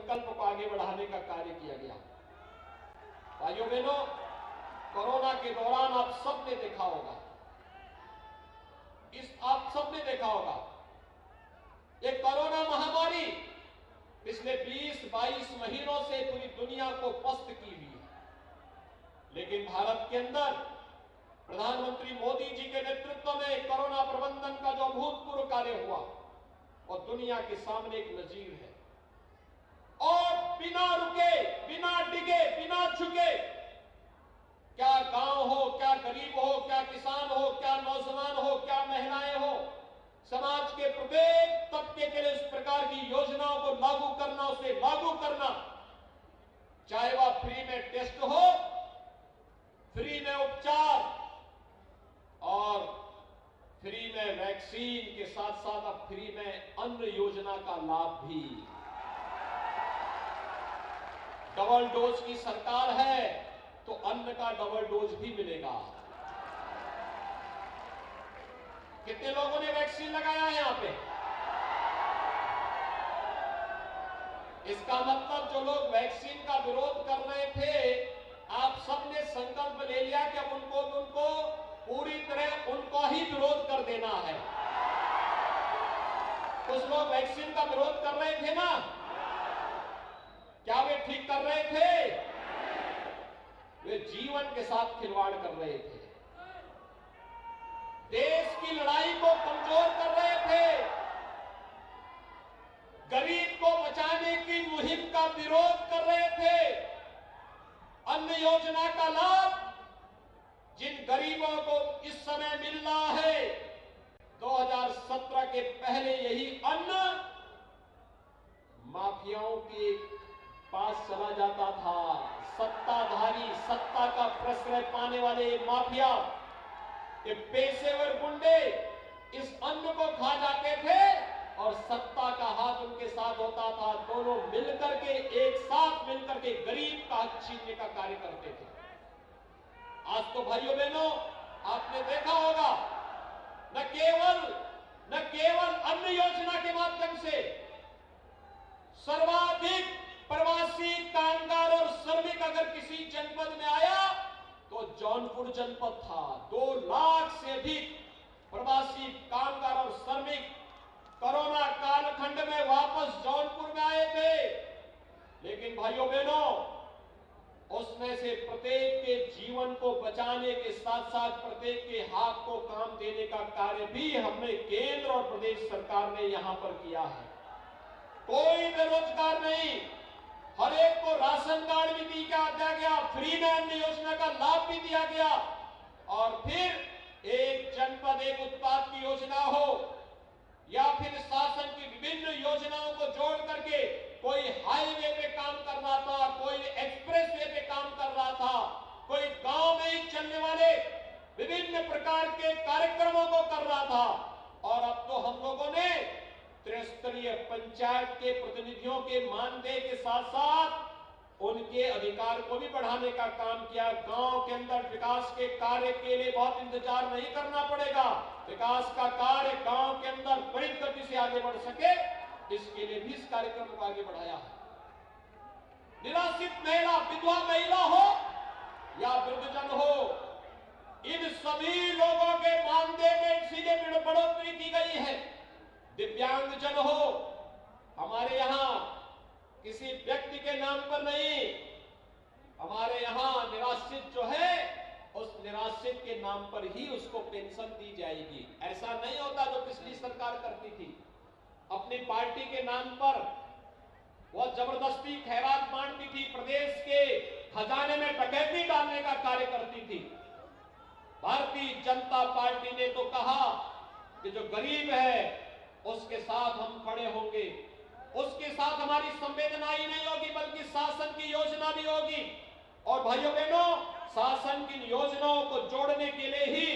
संकल्प को आगे बढ़ाने का कार्य किया गया। भाइयों बहनों, कोरोना के दौरान आप सबने देखा होगा, आप सबने देखा होगा, ये कोरोना महामारी पिछले 20-22 महीनों से पूरी दुनिया को पस्त की हुई है, लेकिन भारत के अंदर प्रधानमंत्री मोदी जी के नेतृत्व में कोरोना प्रबंधन का जो अभूतपूर्व कार्य हुआ और दुनिया के सामने एक नजीर है। और बिना रुके, बिना डिगे, बिना झुके, क्या गांव हो, क्या गरीब हो, क्या किसान हो, क्या नौजवान हो, क्या महिलाएं हो, समाज के प्रत्येक तबके के लिए इस प्रकार की योजनाओं को लागू करना, उसे लागू करना, चाहे वह फ्री में टेस्ट हो, फ्री में उपचार और फ्री में वैक्सीन के साथ साथ अब फ्री में अन्न योजना का लाभ भी। डबल डोज की सरकार है तो अन्न का डबल डोज भी मिलेगा। कितने लोगों ने वैक्सीन लगाया है यहां पे? इसका मतलब जो लोग वैक्सीन का विरोध कर रहे थे, आप सबने संकल्प ले लिया कि अब उनको पूरी तरह उनको ही विरोध कर देना है। कुछ लोग वैक्सीन का विरोध कर रहे थे ना, क्या वे ठीक कर रहे थे? वे जीवन के साथ खिलवाड़ कर रहे थे, देश की लड़ाई को कमजोर कर रहे थे, गरीब को बचाने की मुहिम का विरोध कर रहे थे। अन्न योजना का लाभ जिन गरीबों को इस समय मिल रहा है, 2017 के पहले यही अन्न माफियाओं के पास चला जाता था। सत्ताधारी, सत्ता का प्रश्रय पाने वाले माफिया, ये पेशेवर गुंडे इस अन्न को खा जाते थे और सत्ता का हाथ उनके साथ होता था। दोनों मिलकर के, एक साथ मिलकर के गरीब का हक छीनने का कार्य करते थे। आज तो भाइयों बहनों, आपने देखा होगा, न केवल अन्न योजना के माध्यम से सर्वाधिक प्रवासी कामगार और श्रमिक अगर किसी जनपद में आया तो जौनपुर जनपद था। 2 लाख से अधिक प्रवासी कामगार और श्रमिक कोरोना कालखंड में वापस जौनपुर में आए थे। लेकिन भाइयों बहनों, उसमें से प्रत्येक के जीवन को बचाने के साथ साथ प्रत्येक के हाथ को काम देने का कार्य भी हमने केंद्र और प्रदेश सरकार ने यहां पर किया है। कोई बेरोजगार नहीं, हर एक को राशन कार्ड भी दिया गया, फ्री में अन्न योजना का लाभ भी दिया गया। और फिर एक जनपद एक उत्पाद की योजना हो या फिर शासन की विभिन्न योजनाओं को जोड़ करके कोई हाईवे पे काम कर रहा था, कोई एक्सप्रेस वे पे काम कर रहा था, कोई गांव में ही चलने वाले विभिन्न प्रकार के कार्यक्रमों को कर रहा था। और अब तो हम लोगों ने त्रिस्तरीय पंचायत के प्रतिनिधियों के मानदेय के साथ साथ उनके अधिकार को भी बढ़ाने का काम किया। गांव के अंदर विकास के कार्य के लिए बहुत इंतजार नहीं करना पड़ेगा, विकास का कार्य गांव के अंदर त्वरित गति से आगे बढ़ सके, इसके लिए भी इस कार्यक्रम को आगे बढ़ाया है। निराश्रित महिला, विधवा महिला हो या वृद्धजन हो, इन सभी लोगों के मानदेय में इसीलिए बढ़ोतरी की गई है। दिव्यांगजन हो, हमारे यहां किसी व्यक्ति के नाम पर नहीं, हमारे यहां निराश्रित जो है उस निराश्रित के नाम पर ही उसको पेंशन दी जाएगी। ऐसा नहीं होता जो पिछली सरकार करती थी, अपनी पार्टी के नाम पर वह जबरदस्ती खैरात बांटती थी, प्रदेश के खजाने में डकैती डालने का कार्य करती थी। भारतीय जनता पार्टी ने तो कहा कि जो गरीब है उसके साथ हम खड़े होंगे, उसके साथ हमारी संवेदना ही नहीं होगी बल्कि शासन की योजना भी होगी। और भाइयों बहनों, शासन की योजनाओं को जोड़ने के लिए ही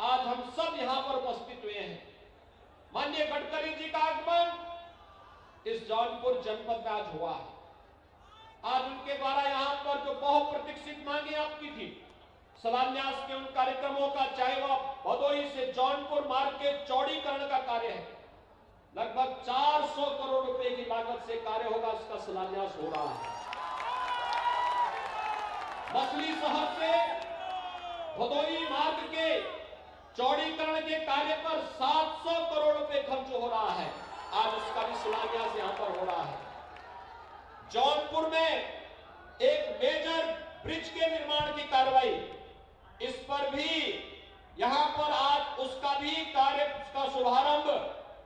आज हम सब यहां पर उपस्थित हुए हैं। माननीय गडकरी जी का आगमन इस जौनपुर जनपद में आज हुआ है। आज उनके द्वारा यहां पर जो बहुप्रतीक्षित मांगे आपकी थी, शिलान्यास के उन कार्यक्रमों का, चाहे वह भदोही से जौनपुर मार्ग के चौड़ीकरण का कार्य है, लगभग 400 करोड़ रुपए की लागत से कार्य होगा, उसका शिलान्यास हो रहा है। मछली शहर से भदोई मार्ग के चौड़ीकरण के कार्य पर 700 करोड़ रुपए खर्च हो रहा है। आज उसका भी शिलान्यास यहां पर हो रहा है। जौनपुर में एक मेजर ब्रिज के निर्माण की कार्रवाई, इस पर भी यहां पर आज उसका भी कार्य, उसका शुभारंभ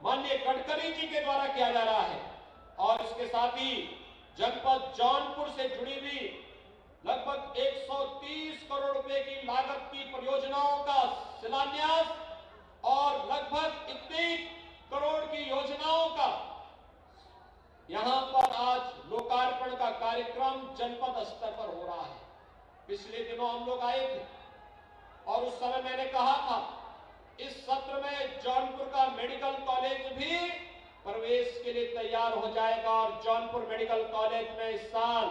माननीय गडकरी जी के द्वारा किया जा रहा है। और इसके साथ ही जनपद जौनपुर से जुड़ी हुई लगभग 130 करोड़ रुपए की लागत की परियोजनाओं का शिलान्यास और लगभग इतनी करोड़ की योजनाओं का यहां पर आज लोकार्पण का कार्यक्रम जनपद स्तर पर हो रहा है। पिछले दिनों हम लोग आए थे और उस समय मैंने कहा था इस सत्र में जौनपुर का मेडिकल कॉलेज भी प्रवेश के लिए तैयार हो जाएगा और जौनपुर मेडिकल कॉलेज में इस साल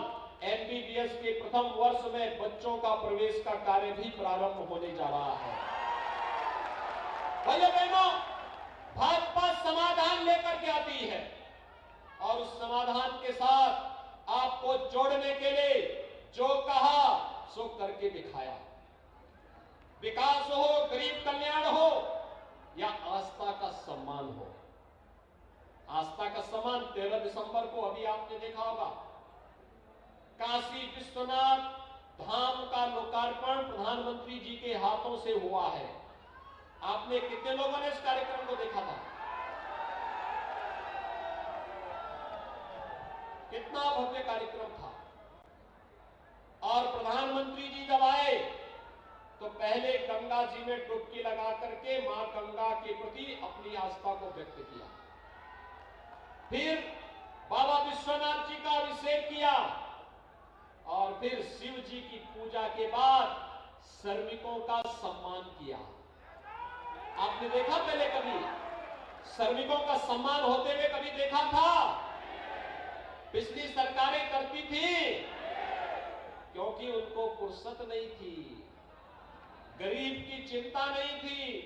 एमबीबीएस के प्रथम वर्ष में बच्चों का प्रवेश का कार्य भी प्रारंभ होने जा रहा है। भाइयों बहनों, भाजपा समाधान लेकर के आती है और उस समाधान के साथ आपको जोड़ने के लिए जो कहा सो करके दिखाया। विकास हो, गरीब कल्याण हो या आस्था का सम्मान हो। आस्था का सम्मान 13 दिसंबर को अभी आपने देखा होगा, काशी विश्वनाथ धाम का लोकार्पण प्रधानमंत्री जी के हाथों से हुआ है। आपने कितने लोगों ने इस कार्यक्रम को देखा था? कितना भव्य कार्यक्रम था। और प्रधानमंत्री जी जब आए तो पहले गंगा जी में डुबकी लगा करके मां गंगा के प्रति अपनी आस्था को व्यक्त किया। फिर बाबा विश्वनाथ जी का अभिषेक किया और फिर शिव जी की पूजा के बाद श्रमिकों का सम्मान किया। आपने देखा पहले कभी श्रमिकों का सम्मान होते हुए कभी देखा था? पिछली सरकारें करती थी क्योंकि उनको फुर्सत नहीं थी, गरीब की चिंता नहीं थी।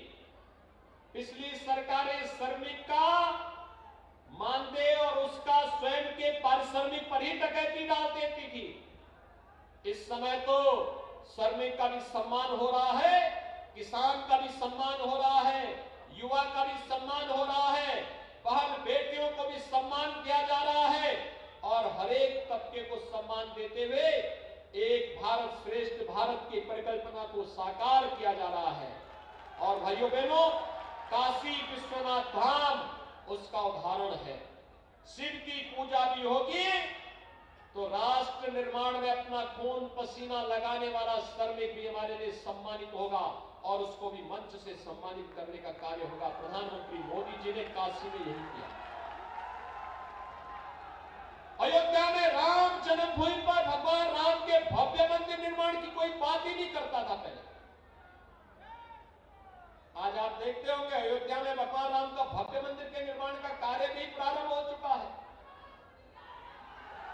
पिछली सरकारें श्रमिक का मानदेय और उसका स्वयं के पारिश्रमिक पर ही डकैती डाल देती थी। इस समय तो श्रमिक का भी सम्मान हो रहा है, किसान का भी सम्मान हो रहा है, युवा का भी सम्मान हो रहा है, बहन बेटियों को भी सम्मान किया जा रहा है और हर एक तबके को सम्मान देते हुए एक भारत श्रेष्ठ भारत की परिकल्पना को साकार किया जा रहा है। और भाइयों बहनों, काशी विश्वनाथ धाम उसका उदाहरण है। शिव की पूजा भी होगी तो राष्ट्र निर्माण में अपना खून पसीना लगाने वाला श्रमिक भी हमारे लिए सम्मानित होगा और उसको भी मंच से सम्मानित करने का कार्य होगा। प्रधानमंत्री मोदी जी ने काशी में यही किया। अयोध्या में राम जन्मभूमि पर भगवान राम के भव्य मंदिर निर्माण की कोई बात ही नहीं करता था पहले। आज आप देखते होंगे अयोध्या में भगवान राम का भव्य मंदिर के निर्माण का कार्य भी प्रारंभ हो चुका है।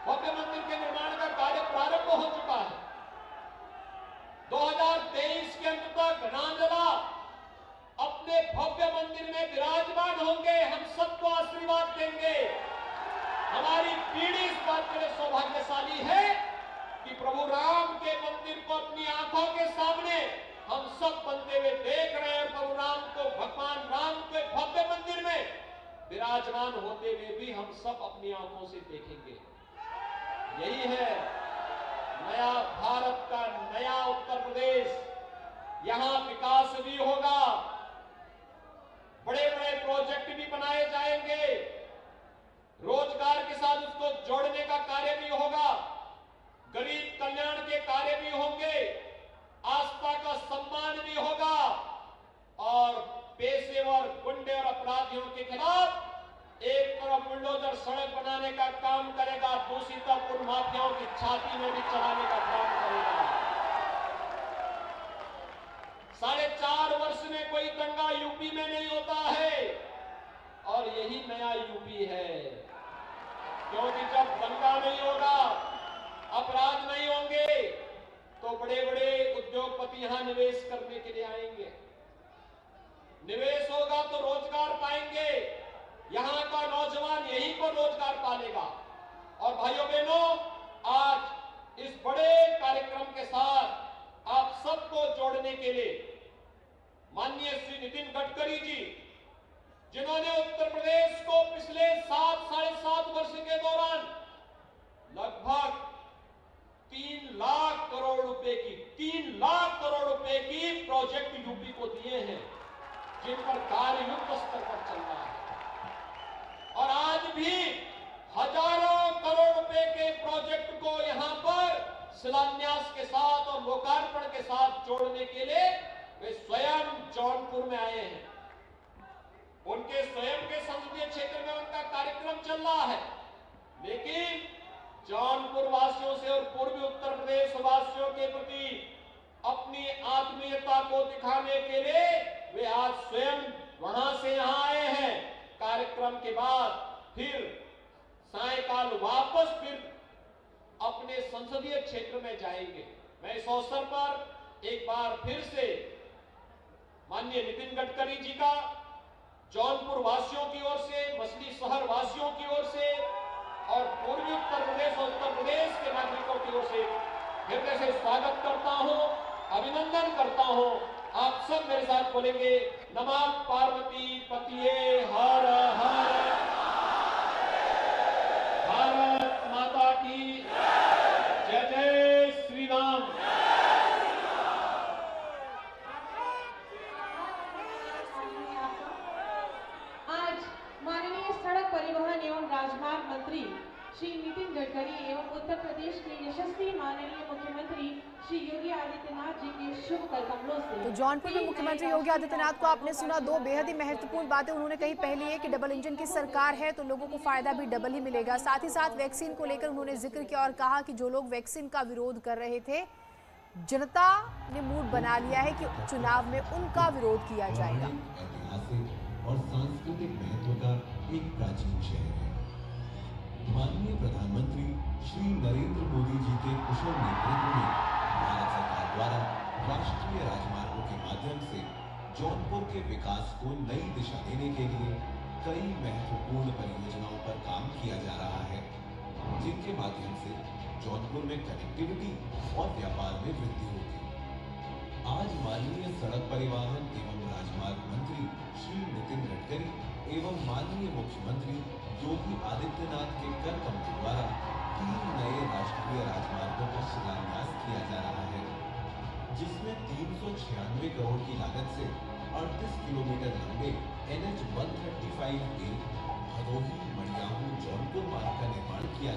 भव्य मंदिर के निर्माण का कार्य प्रारंभ हो चुका है। 2023 के अंत तक रामलला अपने भव्य मंदिर में विराजमान होंगे। हम सबको आशीर्वाद देंगे। हमारी पीढ़ी इस बात के लिए सौभाग्यशाली है कि प्रभु राम के मंदिर को अपनी आंखों के सामने हम सब बनते हुए देख रहे हैं। प्रभु राम को, भगवान राम के भव्य मंदिर में विराजमान होते हुए भी हम सब अपनी आंखों से देखेंगे। यही है नया भारत का नया उत्तर प्रदेश। यहां विकास भी होगा, बड़े बड़े प्रोजेक्ट भी बनाए जाएंगे, रोजगार के साथ उसको जोड़ने का कार्य भी होगा, गरीब कल्याण के कार्य भी होंगे, आस्था का सम्मान भी होगा और पेशेवर गुंडे और अपराधियों के खिलाफ एक तरफ बुलडोजर सड़क बनाने का काम करेगा, दूसरी तरफ उन माफियाओं की छाती में भी चलाने का काम करेगा। 4.5 वर्ष में कोई दंगा यूपी में नहीं होता है और यही नया यूपी है। क्योंकि जब दंगा नहीं होगा, अपराध नहीं होंगे तो बड़े बड़े उद्योगपति यहां निवेश करने के लिए आएंगे। निवेश होगा तो रोजगार पाएंगे, यहां का नौजवान यहीं पर रोजगार पालेगा। और भाइयों जिन्होंने उत्तर प्रदेश को पिछले 7-7.5 वर्ष के दौरान लगभग 3 लाख करोड़ रुपए की प्रोजेक्ट यूपी को दिए हैं, जिन पर कार्य युद्ध स्तर पर चल रहा है। और आज भी हजारों करोड़ रुपए के प्रोजेक्ट को यहां पर शिलान्यास के साथ और लोकार्पण के साथ जोड़ने के लिए वे स्वयं जौनपुर में आए हैं। उनके स्वयं के संसदीय क्षेत्र में उनका कार्यक्रम चल रहा है, लेकिन जौनपुर वासियों से और पूर्वी उत्तर प्रदेश वासियों के प्रति अपनी आत्मीयता को दिखाने के लिए वे आज स्वयं वहां से यहां आए हैं। कार्यक्रम के बाद फिर सायंकाल वापस फिर अपने संसदीय क्षेत्र में जाएंगे। मैं इस अवसर पर एक बार फिर से माननीय नितिन गडकरी जी का जौनपुर वासियों की ओर से, मछली शहर वासियों की ओर से और पूर्वी उत्तर प्रदेश और उत्तर प्रदेश के नागरिकों की ओर से हृदय से स्वागत करता हूं, अभिनंदन करता हूं। आप सब मेरे साथ बोलेंगे, नमः पार्वती पतिये हर हर, भारत माता की जय जय श्री राम। आज माननीय सड़क परिवहन एवं राजमार्ग मंत्री श्री नितिन गडकरी एवं उत्तर प्रदेश के यशस्वी माननीय मुख्यमंत्री श्री योगी आदित्यनाथ जी के शुभ कदमों से तो जौनपुर में मुख्यमंत्री योगी आदित्यनाथ को आपने सुना, दो बेहद ही महत्वपूर्ण बातें उन्होंने कही। पहली है कि डबल इंजन की सरकार है तो लोगों को फायदा भी डबल ही मिलेगा। साथ ही साथ वैक्सीन को लेकर उन्होंने जिक्र किया और कहा कि जो लोग वैक्सीन का विरोध कर रहे थे, जनता ने मूड बना लिया है कि चुनाव में उनका विरोध किया जाएगा। ऐतिहासिक और सांस्कृतिक महत्व का एक प्राचीन शहर है। माननीय प्रधानमंत्री श्री नरेंद्र मोदी जी के कुशल नेतृत्व में भारत सरकार द्वारा राष्ट्रीय राजमार्गों के माध्यम से जौनपुर के विकास को नई दिशा देने के लिए कई महत्वपूर्ण परियोजनाओं पर काम किया जा रहा है, जिनके माध्यम से जौनपुर में कनेक्टिविटी और व्यापार में वृद्धि होगी। आज माननीय सड़क परिवहन एवं राजमार्ग मंत्री श्री नितिन गडकरी एवं माननीय मुख्यमंत्री योगी आदित्यनाथ के कर कमलों द्वारा 3 नए राष्ट्रीय राजमार्गों का शिलान्यास किया जा रहा है, जिसमें 396 करोड़ की लागत से 38 किलोमीटर लंबे NH 135A भदोही मड़ियाहू जौनपुर मार्ग का निर्माण किया